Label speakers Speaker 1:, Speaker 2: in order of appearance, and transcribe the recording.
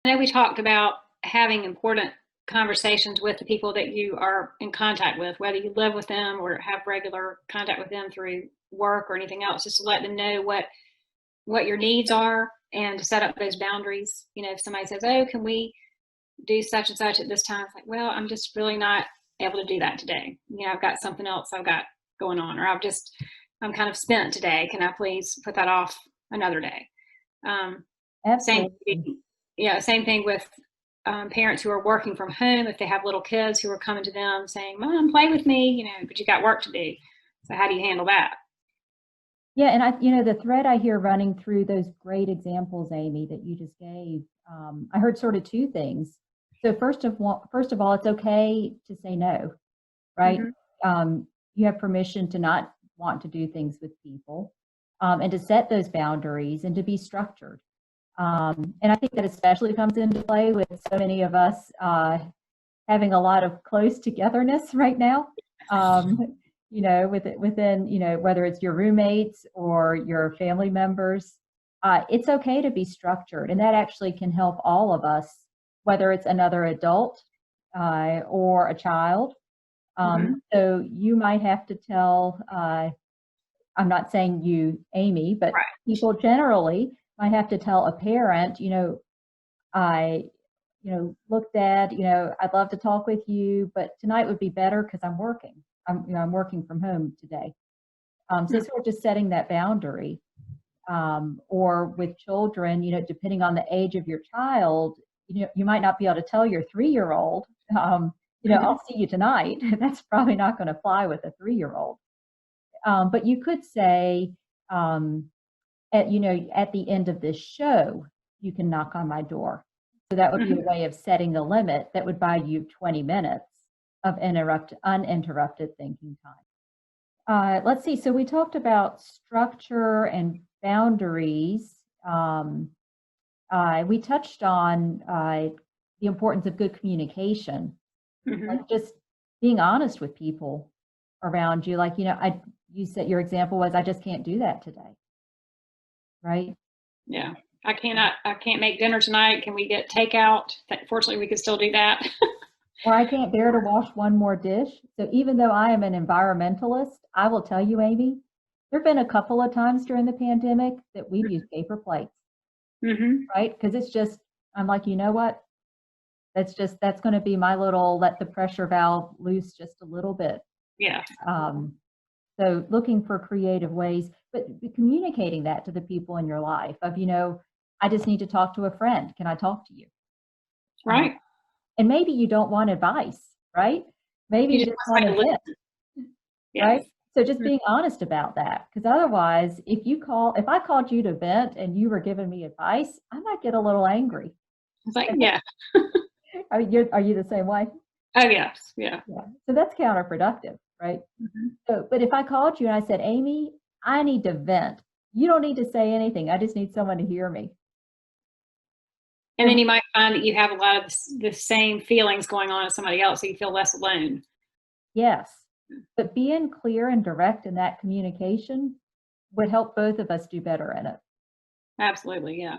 Speaker 1: I know we talked about having important conversations with the people that you are in contact with, whether you live with them or have regular contact with them through work or anything else, just to let them know what your needs are and to set up those boundaries. If somebody says, "Oh, can we do such and such at this time?" It's like, well, I'm just really not able to do that today. I've got something else I've got going on, or I'm kind of spent today. Can I please put that off another day? Same
Speaker 2: Absolutely.
Speaker 1: Yeah, same thing with parents who are working from home. If they have little kids who are coming to them saying, "Mom, play with me," but you got work to do. So how do you handle that?
Speaker 2: Yeah, and the thread I hear running through those great examples, Amy, that you just gave, I heard sort of two things. So first of all, it's okay to say no, right?
Speaker 1: Hmm.
Speaker 2: You have permission to not want to do things with people, and to set those boundaries and to be structured. And I think that especially comes into play with so many of us having a lot of close togetherness right now. Within, whether it's your roommates or your family members, it's okay to be structured. And that actually can help all of us, whether it's another adult or a child.
Speaker 1: Hmm.
Speaker 2: So you might have to tell, I'm not saying you, Amy, but
Speaker 1: Right.
Speaker 2: people generally might have to tell a parent, I, look, Dad, I'd love to talk with you, but tonight would be better because I'm working. I'm working from home today. So sort of just setting that boundary. Or with children, depending on the age of your child, you might not be able to tell your 3-year-old, I'll see you tonight. That's probably not going to fly with a 3-year-old. But you could say, at the end of this show, you can knock on my door. So that would be a
Speaker 1: Hmm.
Speaker 2: way of setting the limit that would buy you 20 minutes of uninterrupted thinking time. Let's see. So we talked about structure and boundaries. We touched on the importance of good communication,
Speaker 1: Hmm.
Speaker 2: like just being honest with people around you. Like, you said your example was, I just can't do that today, right?
Speaker 1: Yeah. I can't make dinner tonight. Can we get takeout? Fortunately, we can still do that.
Speaker 2: Or I can't bear to wash one more dish. So even though I am an environmentalist, I will tell you, Amy, there have been a couple of times during the pandemic that we've used paper plates,
Speaker 1: Hmm.
Speaker 2: right? Because I'm like, you know what? That's going to be my little let the pressure valve loose just a little bit.
Speaker 1: Yeah.
Speaker 2: Um, so looking for creative ways, but communicating that to the people in your life of, I just need to talk to a friend. Can I talk to you? Um,
Speaker 1: Right.
Speaker 2: and maybe you don't want advice, right? Maybe
Speaker 1: You
Speaker 2: you
Speaker 1: just
Speaker 2: just
Speaker 1: want
Speaker 2: want to
Speaker 1: somebody to
Speaker 2: vent,
Speaker 1: listen. Yes.
Speaker 2: right? So just being honest about that, because otherwise, if I called you to vent and you were giving me advice, I might get a little angry.
Speaker 1: It's like, yeah.
Speaker 2: Are you the same way?
Speaker 1: Oh, yes. Yeah.
Speaker 2: Yeah. So that's counterproductive, right?
Speaker 1: Hmm.
Speaker 2: So, but if I called you and I said, Amy, I need to vent, you don't need to say anything. I just need someone to hear me.
Speaker 1: And then
Speaker 2: So
Speaker 1: you might find that you have a lot of the same feelings going on as somebody else, so you feel less alone.
Speaker 2: yes, but being clear and direct in that communication would help both of us do better in it.
Speaker 1: Absolutely. Yeah.